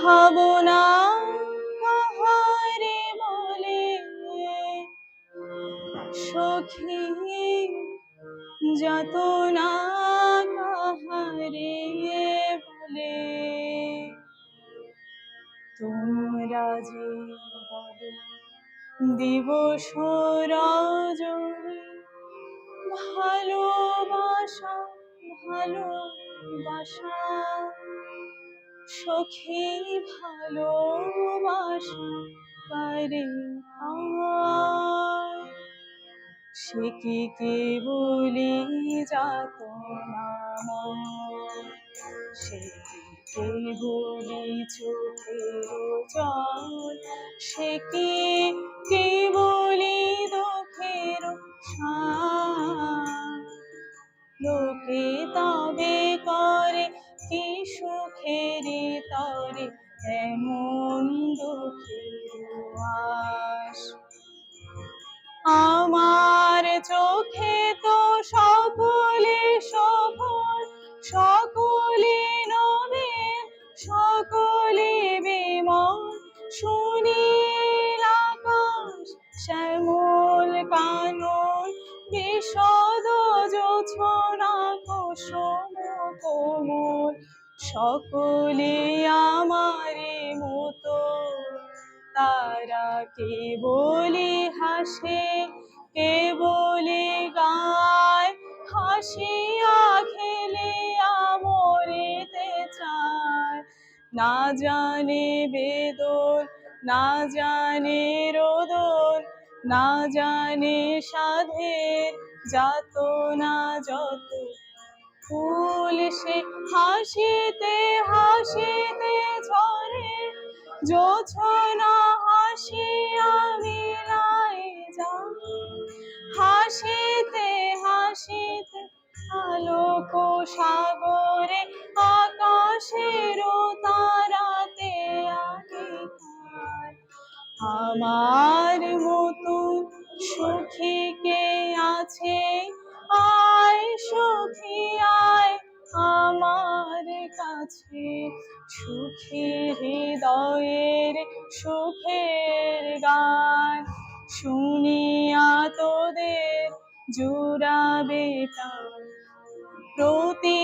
ভাবনা কাহারে বলে সখী, যাতনা কাহারে বলে। তোমরা যে বলো দিবস রজনী, ভালোবাসা ভালোবাসা সখী, ভালোবাসা করে আর সে কি কেবলি যাতনা, সে কি কেবলি চোখের জল, সে কি কেবলি দুঃখের সার। লোকে তবে করে কি সুখেরই তরে এমন দুঃখের আশ। আমার চোখে তো সকলে সফল, সকলে নবীন, সকলে বিমল, সুনীল আকাশ শ্যামল কানন, বিশদ জোছনা কুসুম কোমল, সকলে আমারে মতো। তারা কেবলি হাসে, কেবলি গায়, হাসিয়া খেলিয়া মরিতে চায়। না জানে বেদন, না জানে রোদন, না জানে সাধের যাতনা যত। ফুল সে হাসিতে হাসিতে ঝরে, জোছনা হাসিয়া মিলাই যায়। হাসিতে হাসিতে আলোক সাগরে, আকাশের তারাতে আগে তার। আমার মতো সুখী কে আছে, আয় সখী আয় আমার কাছে। সুখী হৃদয়ের সুখের গান শুনিয়া তোদের জুড়াবে প্রাণ। প্রতি